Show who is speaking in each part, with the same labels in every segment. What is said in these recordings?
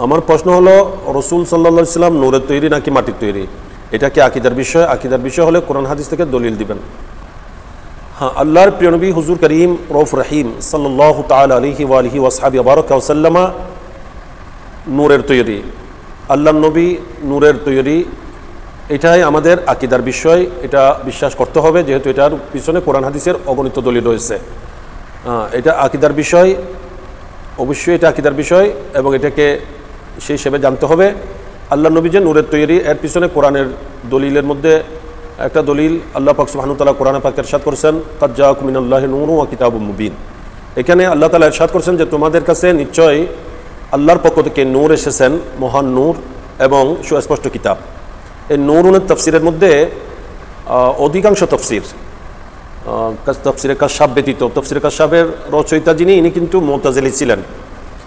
Speaker 1: আমার প্রশ্ন হলো রসুল সাল্লাল্লাহু আলাইহি সাল্লাম নূরের তৈরি নাকি মাটির তৈরি? এটা কি আকীদার বিষয়? আকীদার বিষয় হলে কোরআন হাদিস থেকে দলিল দিবেন। হ্যাঁ, আল্লাহর প্রিয় নবী হুজুর করিম রউফ রহিম সাল্লাল্লাহু তাআলা আলাইহি ওয়া আলিহি ওয়াসহাবি বারাকা ওয়াসাল্লামা নূরের তৈরি, আল্লাহর নবী নূরের তৈরি, এটাই আমাদের আকীদার বিষয়। এটা বিশ্বাস করতে হবে, যেহেতু এটার পিছনে কোরআন হাদিসের অগণিত দলিল রয়েছে। এটা আকীদার বিষয়, অবশ্যই এটা আকীদার বিষয়, এবং এটাকে সেই হিসেবে জানতে হবে। আল্লাহ নবী যে নূরের তৈরি, এর পিছনে কোরআনের দলিলের মধ্যে একটা দলিল আল্লাহ পাক সুবহানাহু ওয়া তাআলা কোরআনে পাকে ইরশাদ করেছেন, কাদ জাআকুম মিনাল্লাহি নূরুন ওয়া কিতাবুম মুবিন। এখানে আল্লাহ তাআলা ইরশাদ করেছেন যে তোমাদের কাছে নিশ্চয়ই আল্লাহর পক্ষ থেকে নূর এসেছেন, মহান নূর এবং সুস্পষ্ট কিতাব। এই নূরুনের তাফসিরের মধ্যে অধিকাংশ তফসিরে কাশাব ব্যতীত, তফসিরে কাশাবের রচয়িতা যিনি, ইনি কিন্তু মুতাজিলি ছিলেন,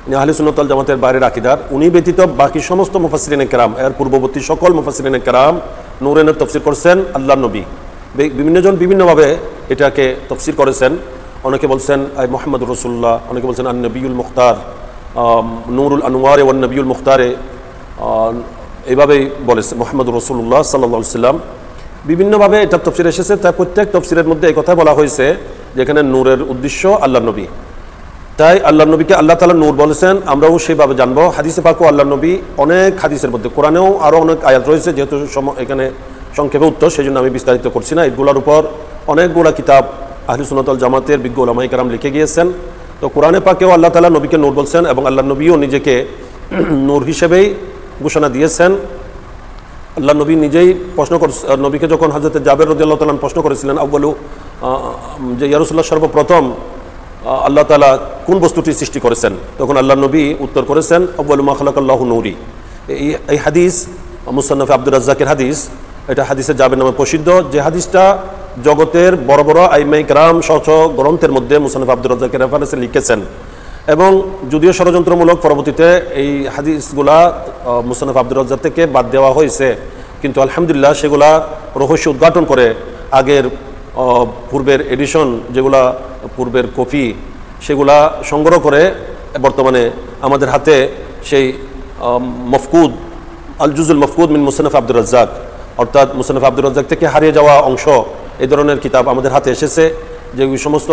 Speaker 1: ইনি আহলে সুন্নাত ওয়াল জামাতের বাইরের আকীদার। উনি ব্যতীত বাকি সমস্ত মুফাসসিরিনে কেরাম, এর পূর্ববর্তী সকল মুফাসসিরিনে কেরাম নূরের তফসির করেছেন আল্লাহর নবী। বিভিন্ন জন বিভিন্নভাবে এটাকে তফসির করেছেন। অনেকে বলছেন মুহাম্মদুর রাসূলুল্লাহ, অনেকে বলছেন আন নবিয়ুল মুখতার, নূরুল আনওয়ারে ওয়ান নবিয়ুল মুখতারে, এইভাবেই বলেছে মুহাম্মদুর রাসূলুল্লাহ সাল্লাল্লাহু আলাইহি সাল্লাম। বিভিন্নভাবে এটা তফসির এসেছে, তাই প্রত্যেক তফসিরের মধ্যে এই কথা বলা হয়েছে যেখানে নূরের উদ্দেশ্য আল্লাহর নবী। তাই আল্লাহর নবীকে আল্লাহ তাআলা নূর বলেছেন, আমরাও সেইভাবে জানবো। হাদিসে পাকও আল্লাহর নবী, অনেক হাদিসের মধ্যে, কোরআনেও আরও অনেক আয়াত রয়েছে, যেহেতু এখানে সংক্ষেপে উত্তর, সেই জন্য আমি বিস্তারিত করছি না। এগুলোর উপর অনেকগুলো কিতাব আহলে সুন্নাত ওয়াল জামাতের বিজ্ঞ উলামায়ে কেরাম লিখে গিয়েছেন। তো কোরআনে পাকেও আল্লাহ তাআলা নবীকে নূর বলছেন, এবং আল্লাহর নবীও নিজেকে নূর হিসেবেই ঘোষণা দিয়েছেন। আল্লাহ নবী নিজেই নবীকে যখন হযরত জাবের রাদিয়াল্লাহু তাআলা প্রশ্ন করেছিলেন আউয়ালু, যে ইয়া রাসূলুল্লাহ সর্বপ্রথম আল্লাহ তাআলা কোন বস্তুটি সৃষ্টি করেছেন, তখন আল্লাহ নবী উত্তর করেছেন আউয়ালু মা খালাকাল্লাহু নূরি। এই হাদিস মুসান্নাফে আব্দুর রাজ্জাকের হাদিস, এটা হাদিসে জাবের নামে প্রসিদ্ধ, যে হাদিসটা জগতের বড় বড় আইমায়ে কেরাম সহ গ্রন্থের মধ্যে মুসান্নাফে আব্দুর রাজ্জাকের রেফারেন্সে লিখেছেন। এবং যদিও ষড়যন্ত্রমূলক পরবর্তীতে এই হাদিসগুলা মুসান্নাফ আব্দুর রাজ্জাক থেকে বাদ দেওয়া হয়েছে, কিন্তু আলহামদুলিল্লাহ সেগুলা রহস্য উদ্ঘাটন করে আগের পূর্বের এডিশন, যেগুলা পূর্বের কপি, সেগুলা সংগ্রহ করে বর্তমানে আমাদের হাতে সেই মফকুদ আল জুজুল মফকুদ মিন মুসান্নাফ আব্দুর রাজ্জাক, অর্থাৎ মুসান্নাফ আব্দুর রাজ্জাক থেকে হারিয়ে যাওয়া অংশ, এই ধরনের কিতাব আমাদের হাতে এসেছে। যে সমস্ত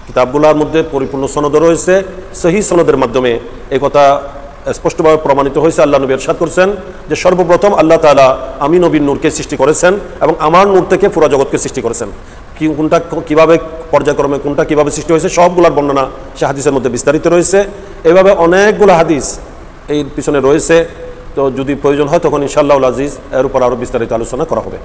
Speaker 1: কিতাবগুলোর মধ্যে পরিপূর্ণ সনদ রয়েছে, সহি সনদের মাধ্যমে এই কথা স্পষ্টভাবে প্রমাণিত হয়েছে। আল্লাহ নবী ইরশাদ করেছেন যে সর্বপ্রথম আল্লাহ তাআলা আমি নবীর নূরকে সৃষ্টি করেছেন, এবং আমার নূর থেকে পুরো জগৎকে সৃষ্টি করেছেন। কোনটা কীভাবে পর্যায়ক্রমে কোনটা কীভাবে সৃষ্টি হয়েছে সবগুলোর বর্ণনা সে হাদিসের মধ্যে বিস্তারিত রয়েছে। এইভাবে অনেকগুলো হাদিস এই পিছনে রয়েছে। তো যদি প্রয়োজন হয় তখন ইনশাআল্লাহুল আজিজ এর উপর আরও বিস্তারিত আলোচনা করা হবে।